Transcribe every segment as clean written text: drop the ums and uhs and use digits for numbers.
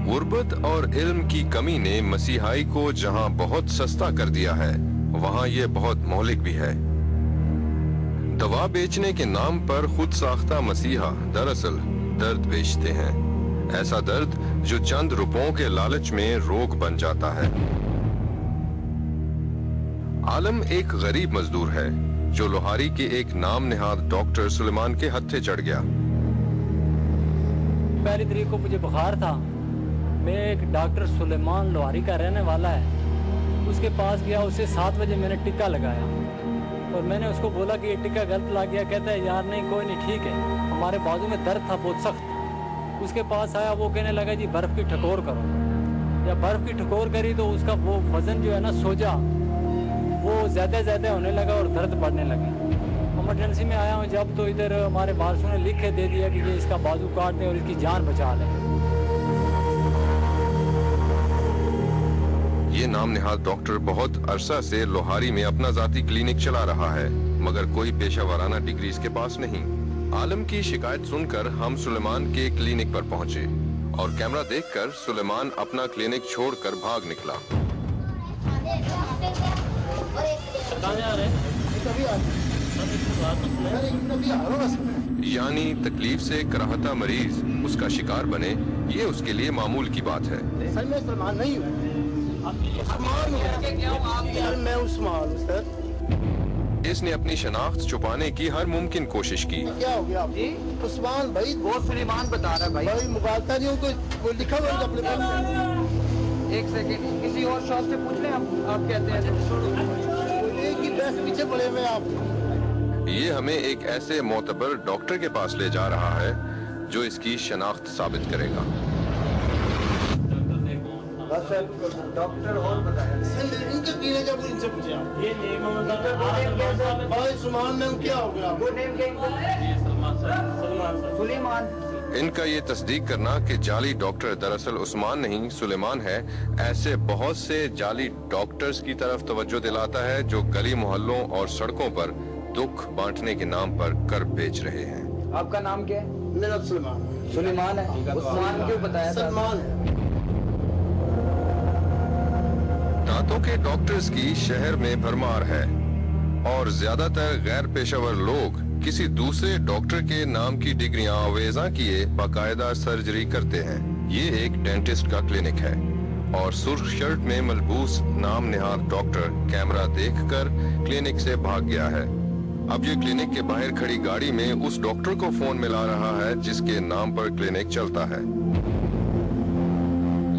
गुर्बत और इल्म की कमी ने मसीहाई को जहां बहुत सस्ता कर दिया है, वहां ये बहुत मौलिक भी है। दवा बेचने के नाम पर खुद साख्ता मसीहा दरअसल दर्द बेचते हैं, ऐसा दर्द जो चंद रुपयों के लालच में रोग बन जाता है। आलम एक गरीब मजदूर है जो लोहारी के एक नाम निहाद डॉक्टर सुलेमान के हत्थे चढ़ गया। पहली तारीख को मुझे बुखार था। मैं एक डॉक्टर सुलेमान लोहारी का रहने वाला है, उसके पास गया। उसे 7 बजे मैंने टिक्का लगाया और मैंने उसको बोला कि ये टिक्का गलत लग गया। कहता है यार नहीं कोई नहीं ठीक है, हमारे बाजू में दर्द था बहुत सख्त। उसके पास आया, वो कहने लगा जी बर्फ़ की ठकोर करो। जब बर्फ़ की ठकोर करी तो उसका वो वज़न जो है ना सोजा वो ज़्यादा होने लगा और दर्द बढ़ने लगी। इमरजेंसी में आया हूँ जब, तो इधर हमारे बारसों ने लिख के दे दिया कि ये इसका बाजू काट दें और इसकी जान बचा लें। ये नाम निहाद डॉक्टर बहुत अरसा से लोहारी में अपना जाती क्लिनिक चला रहा है, मगर कोई पेशा वाराना डिग्री इसके पास नहीं। आलम की शिकायत सुनकर हम सुलेमान के क्लिनिक पर पहुंचे और कैमरा देखकर सुलेमान अपना क्लिनिक छोड़कर भाग निकला। यानी तकलीफ से कराहता मरीज उसका शिकार बने, ये उसके लिए मामूल की बात है। सर मैं उस्मान नहीं हूँ, मैं उस्मान हूँ सर। इसने अपनी शनाख्त छुपाने की हर मुमकिन कोशिश की। क्या हो गया आप? उस्मान भाई, वो सुलेमान बता रहा है भाई मुगालता नहीं हो, कोई लिखा हुआ अपने पास। एक सेकंड, किसी और शॉप से पूछ लें। आप कहते हैं की बस पीछे पड़े हुए आप। ये हमें एक ऐसे मोतबर डॉक्टर के पास ले जा रहा है जो इसकी शनाख्त साबित करेगा। डॉक्टर और बताया इनके पीने जब इनसे पूछे आप ये सुलेमान में क्या हो गया? वो नेम क्या? सुलेमान। इनका ये तस्दीक करना कि जाली डॉक्टर दरअसल उस्मान नहीं सुलेमान है, ऐसे बहुत से जाली डॉक्टर्स की तरफ तवज्जो दिलाता है जो गली मोहल्लों और सड़कों पर दुख बांटने के नाम पर कर्ब बेच रहे हैं। आपका नाम क्या है? मेरा सुलेमान। सुलेमान है? उस्मान क्यों बताया? सलमान है। दांतों के डॉक्टर्स की शहर में भरमार है और ज्यादातर गैर पेशेवर लोग किसी दूसरे डॉक्टर के नाम की डिग्रियां अवेजा किए बाकायदा सर्जरी करते हैं। ये एक डेंटिस्ट का क्लिनिक है और सुर्ख शर्ट में मलबूस नाम निहाद डॉक्टर कैमरा देखकर क्लिनिक से भाग गया है। अब ये क्लिनिक के बाहर खड़ी गाड़ी में उस डॉक्टर को फोन मिला रहा है जिसके नाम पर क्लिनिक चलता है।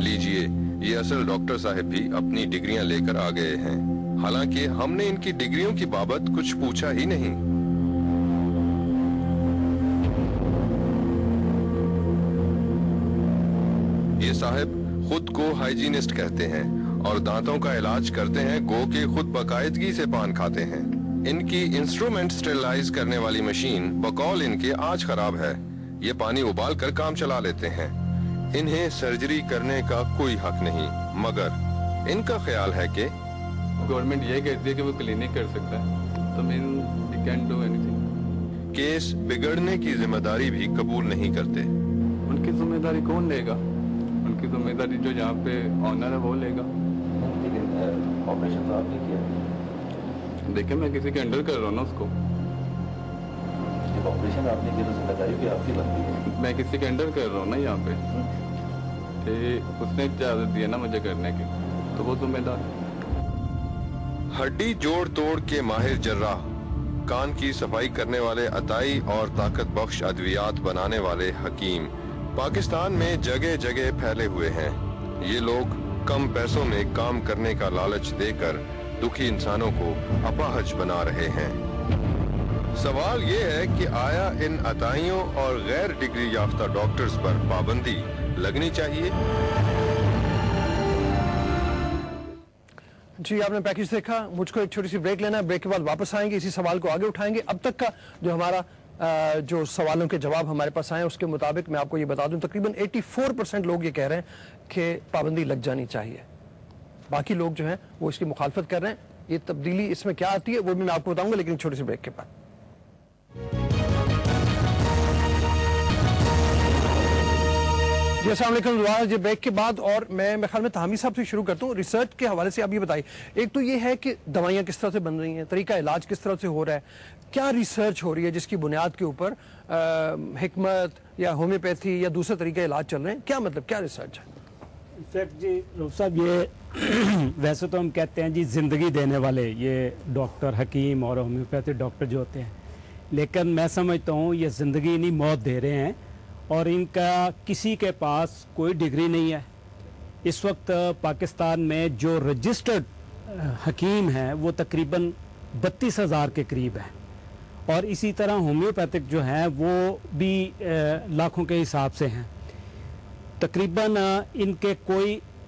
लीजिए, ये असल डॉक्टर साहब भी अपनी डिग्रियां लेकर आ गए हैं, हालांकि हमने इनकी डिग्रियों की बाबत कुछ पूछा ही नहीं। ये साहब खुद को हाइजीनिस्ट कहते हैं और दांतों का इलाज करते हैं, गो के खुद बाकायदगी से पान खाते हैं। इनकी इंस्ट्रूमेंट स्टेरिलाइज करने वाली मशीन बकौल इनके आज खराब है। ये पानी उबाल कर काम चला लेते हैं। इन्हें सर्जरी करने का कोई हक नहीं, मगर इनका ख्याल है कि गवर्नमेंट ये कहती है कि वो क्लिनिक कर सकता है, तो mean we can do anything. Case बिगड़ने की जिम्मेदारी भी कबूल नहीं करते। उनकी जिम्मेदारी कौन लेगा? उनकी जिम्मेदारी जो यहाँ पे ऑनर है वो लेगा। लेकिन ऑपरेशन तो आपने किया। देखिए मैं किसी के अंडर कर रहा हूँ ना उसको। जब ऑपरेशन आपने किया तो जिम्मेदारी भी आपकी बनती है। मैं किसी के अंडर कर रहा हूँ ना यहाँ पे, उसने इजाजत दी है ना मुझे करने की, तो वो जिम्मेदार। हड्डी जोड़ तोड़ के माहिर जर्राह, कान की सफाई करने वाले अताई और ताकत बख्श अद्वियात बनाने वाले हकीम पाकिस्तान में जगह जगह फैले हुए हैं। ये लोग कम पैसों में काम करने का लालच देकर दुखी इंसानों को अपाहज बना रहे हैं। सवाल ये है कि आया इन अताइयों और गैर डिग्री याफ्ता डॉक्टर्स पर पाबंदी लगनी चाहिए? जी, आपने पैकेज देखा। मुझको एक छोटी सी ब्रेक लेना है, ब्रेक के बाद वापस आएंगे, इसी सवाल को आगे उठाएंगे। अब तक का जो हमारा जो सवालों के जवाब हमारे पास आए उसके मुताबिक मैं आपको ये बता दूं, तकरीबन 84% लोग ये कह रहे हैं कि पाबंदी लग जानी चाहिए। बाकी लोग जो हैं वो इसकी मुखालफत कर रहे हैं। ये तब्दीली इसमें क्या आती है वो भी मैं आपको बताऊंगा, लेकिन छोटी सी ब्रेक के बाद। जी अस्सलाम वालेकुम दोबारा जी ब्रेक के बाद, और मैं ख्याल में तहमी साहब से शुरू करता हूँ। रिसर्च के हवाले से आप ये बताइए, एक तो ये है कि दवाइयाँ किस तरह से बन रही हैं, तरीका इलाज किस तरह से हो रहा है, क्या रिसर्च हो रही है जिसकी बुनियाद के ऊपर हिकमत या होम्योपैथी या दूसरे तरीके इलाज चल रहे हैं, क्या मतलब क्या रिसर्च है? इनफैक्ट जी रऊफ साहब, ये वैसे तो हम कहते हैं जी ज़िंदगी देने वाले ये डॉक्टर हकीम और होम्योपैथिक डॉक्टर जो होते हैं, लेकिन मैं समझता हूँ ये ज़िंदगी नहीं मौत दे रहे हैं, और इनका किसी के पास कोई डिग्री नहीं है। इस वक्त पाकिस्तान में जो रजिस्टर्ड हकीम हैं वो तकरीबन 32,000 के करीब है, और इसी तरह होम्योपैथिक जो हैं वो भी लाखों के हिसाब से हैं। तकरीबन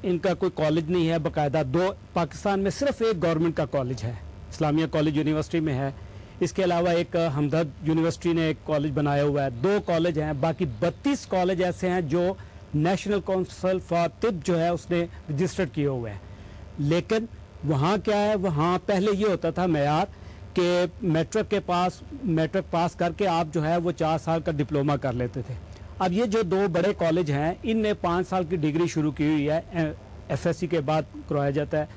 इनका कोई कॉलेज नहीं है बाकायदा। दो पाकिस्तान में सिर्फ एक गवर्नमेंट का कॉलेज है, इस्लामिया कॉलेज यूनिवर्सिटी में है। इसके अलावा एक हमदर्द यूनिवर्सिटी ने एक कॉलेज बनाया हुआ है। 2 कॉलेज हैं, बाकी 32 कॉलेज ऐसे हैं जो नेशनल काउंसिल फॉर तिब जो है उसने रजिस्टर्ड किए हुए हैं। लेकिन वहाँ क्या है, वहाँ पहले ये होता था मेयार कि मैट्रिक पास करके आप जो है वो 4 साल का डिप्लोमा कर लेते थे। अब ये जो 2 बड़े कॉलेज हैं इनने 5 साल की डिग्री शुरू की हुई है, FSC के बाद करवाया जाता है,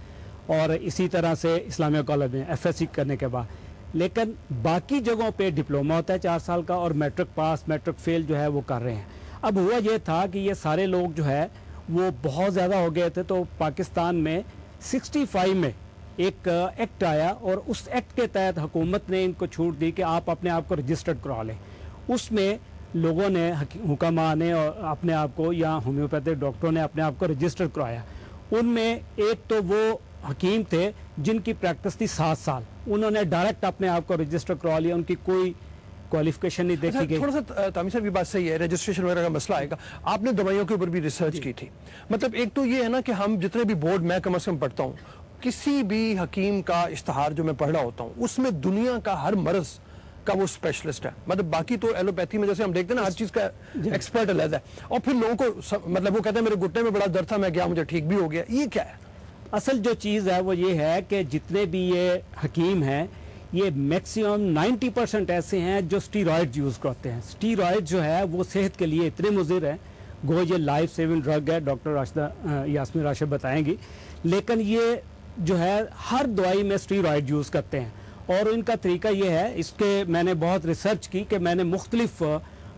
और इसी तरह से इस्लामिया कॉलेज में FSC करने के बाद। लेकिन बाकी जगहों पे डिप्लोमा होता है 4 साल का, और मैट्रिक पास मैट्रिक फेल जो है वो कर रहे हैं। अब हुआ ये था कि ये सारे लोग जो है वो बहुत ज़्यादा हो गए थे, तो पाकिस्तान में 65 में एक एक्ट आया, और उस एक्ट के तहत हुकूमत ने इनको छूट दी कि आप अपने आप को रजिस्टर्ड करवा लें। उसमें लोगों ने, हुक्मा ने और अपने आप को, या होम्योपैथिक डॉक्टरों ने अपने आप को रजिस्टर करवाया। उनमें एक तो वो हकीम थे जिनकी प्रैक्टिस थी 7 साल, उन्होंने डायरेक्ट अपने आप को रजिस्टर करवा लिया, उनकी कोई क्वालिफिकेशन नहीं देखी गई। थोड़ा सा तामी साहब की बात सही है, रजिस्ट्रेशन वगैरह का मसला आएगा। आपने दवाइयों के ऊपर भी रिसर्च की थी, मतलब एक तो ये है ना कि हम जितने भी बोर्ड मैं कम से कम पढ़ता हूँ, किसी भी हकीम का इश्तहार जो मैं पढ़ रहा होता हूँ उसमें दुनिया का हर मर्ज का वो स्पेशलिस्ट है। मतलब बाकी तो एलोपैथी में जैसे हम देखते हैं ना हर चीज का एक्सपर्ट अलग है, और फिर लोगों को मतलब वो कहते हैं मेरे घुटने में बड़ा दर्द था, मैं गया मुझे ठीक भी हो गया। ये क्या है? असल जो चीज़ है वो ये है कि जितने भी ये हकीम हैं ये मैक्सिमम 90% ऐसे हैं जो स्टीरॉयड यूज़ करते हैं। स्टीरॉयड जो है वो सेहत के लिए इतने मुज़िर हैं, गो ये लाइफ सेविंग ड्रग है, डॉक्टर यास्मीन राशिद बताएंगी। लेकिन ये जो है हर दवाई में स्टीरॉयड यूज़ करते हैं, और इनका तरीका ये है, इसके मैंने बहुत रिसर्च की कि मैंने मुख्तलिफ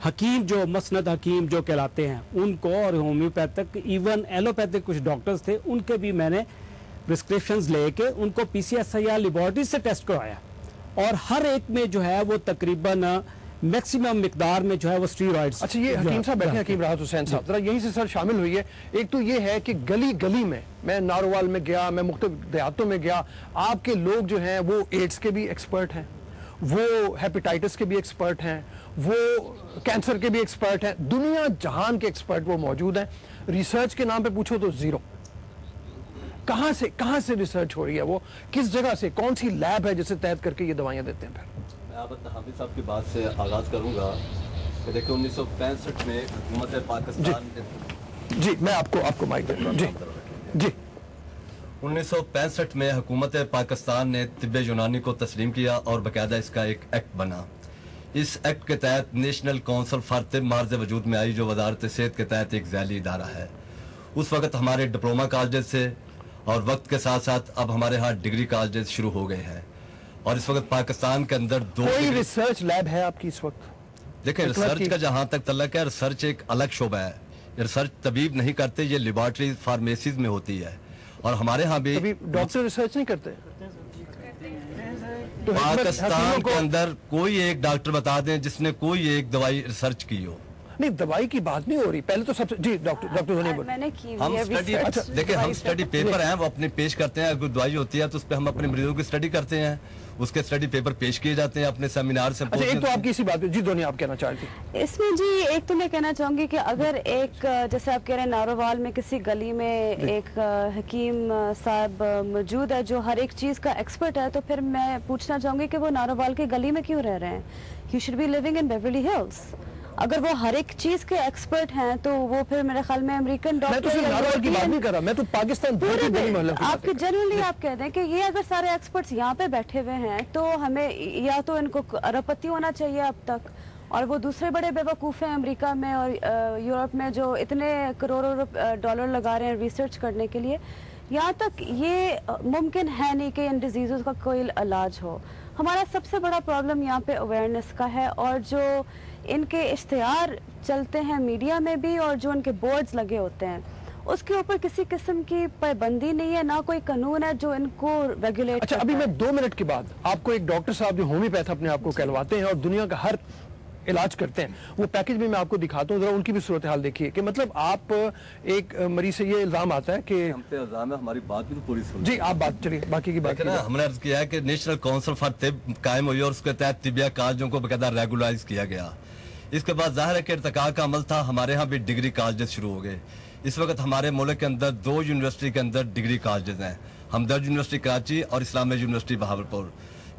हकीम जो मसनद हकीम जो कहलाते हैं उनको, और होम्योपैथिक इवन एलोपैथिक कुछ डॉक्टर्स थे उनके भी मैंने प्रिस्क्रिप्शंस लेके उनको PCSI लेबॉर्ट्री से टेस्ट करवाया, और हर एक में जो है वो तकरीबन मैक्सिमम मिकदार में जो है वो स्टीरॉइड्स। अच्छा, ये हकीम साहब बैठे, हकीम राहत हुसैन साहब, जरा यहीं से सर शामिल हुई है। एक तो ये है कि गली गली में, मैं नारोवाल में गया, मैं मुख्तलिफ देहातों में गया, आपके लोग जो हैं वो एड्स के भी एक्सपर्ट हैं, वो हेपेटाइटिस के भी एक्सपर्ट हैं, वो कैंसर के भी एक्सपर्ट हैं, दुनिया जहान के एक्सपर्ट वो मौजूद हैं। रिसर्च के नाम पे पूछो तो जीरो। कहाँ से रिसर्च हो रही है, वो किस जगह से, कौन सी लैब है जिसे तहत करके ये दवाइयाँ देते हैं? फिर मैं आप हाफिज साहब की बात से आगाज़ करूँगा कि देखिए 1965 में हुकूमत पाकिस्तान ने, जी मैं आपको माइक दे रहा हूँ। जी 1965 में हुकूमत पाकिस्तान ने तिब्बे यूनानी को तस्लीम किया और बाकायदा इसका एक एक्ट बना। इस एक्ट के तहत नेशनल काउंसिल फॉर तिब मार्ज वजूद में आई, जो वजारत सेहत के तहत एक ज़ैली इदारा है। उस वक्त हमारे डिप्लोमा कॉलेज से, और वक्त के साथ साथ अब हमारे यहाँ डिग्री कॉलेज शुरू हो गए हैं, और इस वक्त पाकिस्तान के अंदर 2 कोई रिसर्च लैब है आपकी इस वक्त? देखिए, रिसर्च का जहाँ तक तल्लक है, रिसर्च एक अलग शोबा है। रिसर्च तबीब नहीं करते, ये लेबॉर्ट्री फार्मेसीज में होती है, और हमारे यहाँ भी डॉक्टर रिसर्च नहीं करते। तो पाकिस्तान के अंदर कोई एक डॉक्टर बता दें जिसने कोई एक दवाई रिसर्च की हो। नहीं, दवाई की बात नहीं हो रही, पहले तो सबसे जी डॉक्टर मैंने की हम स्टडी, देखिए हम स्टडी पेपर हैं वो अपने पेश करते हैं। अगर दवाई होती है तो उस पर हम अपने मरीजों की स्टडी करते हैं, उसके स्टडी पेपर पेश किए जाते हैं अपने सेमिनार से। अच्छा, एक तो आपकी इसी बात जी दोनों आप कहना चाहती थी इसमें जी। एक तो मैं कहना चाहूंगी कि अगर एक जैसे आप कह रहे हैं नारोवाल में किसी गली में एक हकीम साहब मौजूद है जो हर एक चीज का एक्सपर्ट है, तो फिर मैं पूछना चाहूंगी कि वो नारोवाल की गली में क्यों रह रहे हैं? You should be living in Beverly hills. अगर वो हर एक चीज के एक्सपर्ट हैं तो वो फिर मेरे ख्याल में अमेरिकन डॉक्टर, मैं तो सिर्फ नारोवाल की बात नहीं कर रहा, मैं तो पाकिस्तान पूरे आपके जनरली आप कहते हैं कि ये अगर सारे एक्सपर्ट्स यहाँ पे बैठे हुए हैं तो हमें या तो इनको अरबपति होना चाहिए अब तक, اور وہ دوسرے بڑے بیوقوف ہیں امریکہ میں اور یورپ میں جو اتنے کروڑوں ڈالر لگا رہے ہیں ریسرچ کرنے کے لیے. یہاں تک یہ ممکن ہے نہیں کہ ان ڈیزیزز کا کوئی علاج ہو. ہمارا سب سے بڑا پرابلم یہاں پہ اویئرنیس کا ہے, اور جو ان کے اشتہار چلتے ہیں میڈیا میں بھی اور جو ان کے بورڈز لگے ہوتے ہیں اس کے اوپر کسی قسم کی پابندی نہیں ہے, نہ کوئی قانون ہے جو ان کو ریگولیٹ. اچھا, ابھی میں 2 منٹ کے بعد آپ کو ایک ڈاکٹر صاحب جو ہومیوپیتھ اپنے آپ کو کہلواتے ہیں اور دنیا کا ہر علاج کرتے ہیں, وہ پیکج بھی میں آپ کو دکھاتا ہوں, ذرا ان کی بھی صورتحال دیکھیے کہ مطلب آپ ایک مریض سے یہ الزام آتا ہے کہ ہم پہ الزام ہے, ہماری بات بھی تو پوری سن. جی آپ بات چلیے باقی کی بات. ہم نے عرض کیا ہے کہ نیشنل کونسل فار طب قائم ہوئی اور اس کے تحت طبیہ کالجوں کو باقاعدہ ریگولائز کیا گیا. اس کے بعد ظاہر ہے کہ ارتقاء کا عمل تھا, ہمارے ہاں بھی ڈگری کالجز شروع ہو گئے. اس وقت ہمارے ملک کے اندر 2 یونیورسٹی کے اندر ڈگری کالجز ہیں, ہمدرد یونیورسٹی کراچی اور اسلامیہ یونیورسٹی بہاولپور,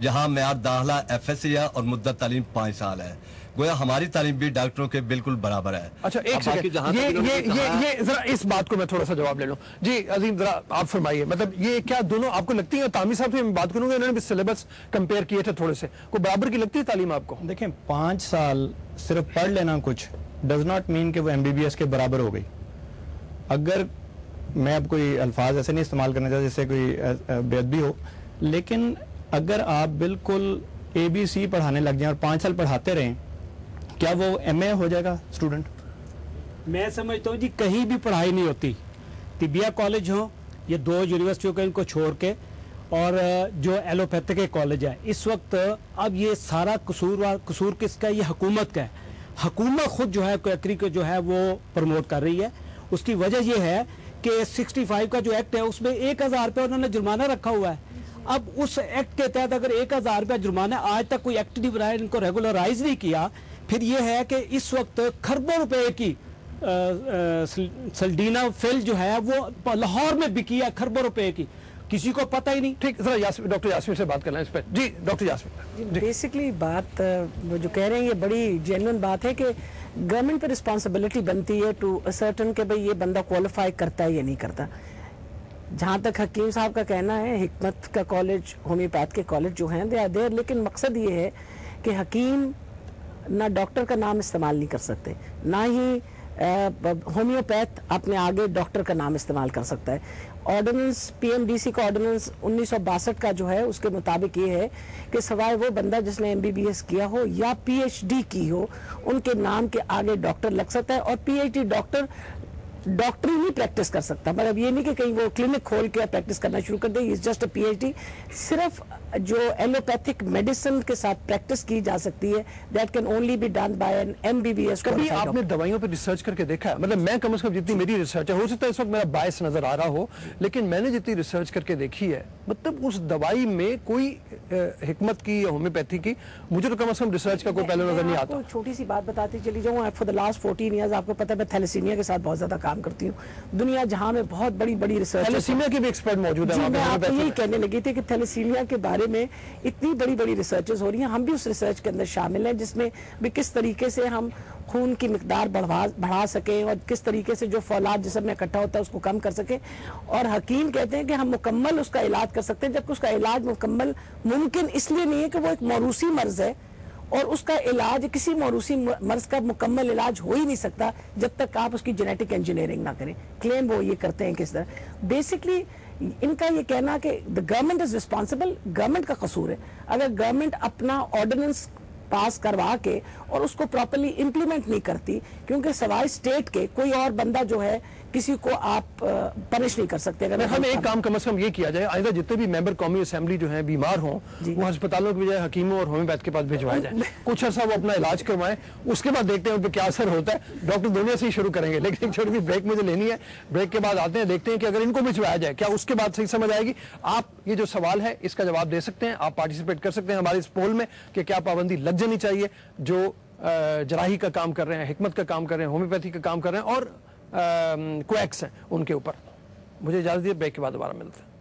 جہاں معیار داخلہ FSC ہے اور مدت تعلیم 5 سال ہے. گویا ہماری تعلیم بھی ڈاکٹروں کے بالکل برابر ہے. اچھا ایک سیکنڈ, یہ ذرا اس بات کو میں تھوڑا سا جواب لے لوں. جی عظیم ذرا آپ فرمائیے, مطلب یہ کیا دونوں آپ کو لگتی ہے, تعمیر صاحب سے میں بات کروں گا, انہوں نے بھی سلیبس کمپیئر کیے تھے تھوڑے سے, کوئی برابر کی لگتی ہے تعلیم آپ کو؟ دیکھیں 5 سال صرف پڑھ لینا کچھ ڈز ناٹ مین کہ وہ MBBS کے برابر ہو گئی. اگر میں اب کوئی الفاظ ایسے نہیں استعمال کرنا چاہتا جس سے کوئی بے ادبی ہو, لیکن اگر آپ بالکل ABC پڑھانے لگ جائیں اور 5 سال پڑھاتے رہیں, کیا وہ MA ہو جائے گا اسٹوڈنٹ؟ میں سمجھتا ہوں جی کہیں بھی پڑھائی نہیں ہوتی. طبیہ کالج ہوں یہ 2 یونیورسٹیوں کے ان کو چھوڑ کے, اور جو ایلوپیتھک کے کالج ہے اس وقت, اب یہ سارا قصور کس کا؟ یہ حکومت کا ہے. حکومت خود جو ہے کوئکری کو جو ہے وہ پروموٹ کر رہی ہے. اس کی وجہ یہ ہے کہ 65 کا جو ایکٹ ہے اس میں 1000 روپے انہوں نے جرمانہ رکھا ہوا ہے. اب اس ایکٹ کے تحت اگر 1000 روپے جرمانہ, آج تک کوئی ایکٹ نہیں بنایا, ان کو ریگولرائز نہیں کیا, پھر یہ ہے کہ اس وقت خربوں روپے کی سلڈینا فل جو ہے وہ لاہور میں بکی ہے, خربوں روپے کی, کسی کو پتہ ہی نہیں. ٹھیک, ذرا ڈاکٹر یاسمین سے بات کرنا ہے اس پہ. جی ڈاکٹر یاسمین. بیسکلی بات وہ جو کہہ رہے ہیں یہ بڑی جینوئن بات ہے کہ گورنمنٹ پہ رسپانسبلٹی بنتی ہے ٹو اسرٹن کہ بھئی یہ بندہ کوالیفائی کرتا ہے یا نہیں کرتا. جہاں تک حکیم صاحب کا کہنا ہے, حکمت کا کالج, ہومیوپیتھ کے کالج جو ہیں دے آر دیر, لیکن مقصد یہ ہے کہ حکیم نہ ڈاکٹر کا نام استعمال نہیں کر سکتے, نہ ہی ہومیوپیتھ اپنے آگے ڈاکٹر کا نام استعمال کر سکتا ہے. آرڈیننس PMDC کا آرڈیننس 1962 کا جو ہے اس کے مطابق یہ ہے کہ سوائے وہ بندہ جس نے MBBS کیا ہو یا PhD کی ہو, ان کے نام کے آگے ڈاکٹر لگ سکتا ہے. اور PhD ڈاکٹر ڈاکٹری نہیں پریکٹس کر سکتا, مطلب یہ نہیں کہ کہیں وہ کلینک کھول کے پریکٹس کرنا شروع کر دے. Just a PhD. صرف جو ایلوپیتھک میڈیسن کے ساتھ پریکٹس کی جا سکتی ہے, that can only be done by an MBBS. کبھی آپ نے دوائیوں پہ ریسرچ کر کے دیکھا ہے؟ مطلب میں کم از کم جتنی میری ریسرچ ہے, ہو سکتا ہے اس وقت میرا باعث نظر آ رہا ہو, لیکن میں نے جتنی ریسرچ کر کے دیکھی ہے, مطلب اس دوائی میں کوئی حکمت کی یا ہومیوپیتھی کی مجھے تو کم از کم ریسرچ کا کوئی پہلے نظر نہیں آتا. چھوٹی سی بات بتاتی چلی جاؤں, فور دا لاسٹ 14 ایئرز آپ کو پتہ ہے میں تھیلیسیمیا کے ساتھ بہت زیادہ کام کرتی ہوں. دنیا جہاں میں بہت بڑی بڑی ریسرچ, تھیلیسیمیا کے بھی ایکسپرٹ موجود ہیں. میں آپ کو یہی کہنے لگی تھی کہ تھیلیسیمیا کے بارے میں اتنی بڑی بڑی ریسرچز ہو رہی ہیں, ہم بھی اس ریسرچ کے اندر شامل ہیں, جس میں بھی کس طریقے سے ہم خون کی مقدار بڑھا سکیں اور کس طریقے سے جو فولاد جسم میں اکٹھا ہوتا ہے اس کو کم کر سکیں. اور حکیم کہتے ہیں کہ ہم مکمل اس کا علاج کر سکتے ہیں, جبکہ اس کا علاج مکمل ممکن اس لیے نہیں ہے کہ وہ ایک موروثی مرض ہے, اور اس کا علاج کسی موروثی مرض کا مکمل علاج ہو ہی نہیں سکتا جب تک آپ اس کی جینیٹک انجینئرنگ نہ کریں. کلیم وہ یہ کرتے ہیں کس طرح. بیسکلی ان کا یہ کہنا کہ the government is responsible, government کا قصور ہے. اگر گورنمنٹ اپنا آرڈیننس پاس کروا کے اور اس کو پراپرلی امپلیمنٹ نہیں کرتی, کیونکہ سوائے اسٹیٹ کے کوئی اور بندہ جو ہے کسی کو آپ پنش نہیں کر سکتے. اگر ہمیں ایک کام کم از کم یہ کیا جائے, آئندہ جتنے بھی ممبر قومی اسمبلی جو ہیں بیمار ہوں وہ ہسپتالوں کے بجائے حکیموں اور ہومیوپیتھ کے پاس بھجوائے جائیں, کچھ عرصہ وہ اپنا علاج کروائیں, اس کے بعد دیکھتے ہیں ان پہ کیا اثر ہوتا ہے. ڈاکٹر دنیا سے ہی شروع کریں گے, لیکن ایک چھوٹی سی بریک مجھے لینی ہے. بریک کے بعد آتے ہیں, دیکھتے ہیں کہ اگر ان کو بھجوایا جائے کیا اس کے بعد صحیح سمجھ آئے گی. آپ یہ جو سوال ہے اس کا جواب دے سکتے ہیں, آپ پارٹیسپیٹ کر سکتے ہیں ہمارے اس پول میں کہ کیا پابندی لگ جانی چاہیے جو جراحی کا کام کر رہے ہیں, حکمت کا کام کر رہے ہیں, ہومیوپیتھی کا کام کر رہے ہیں اور کویکس ہیں ان کے اوپر. مجھے اجازت دیے, بریک کے بعد دوبارہ ملتے ہیں.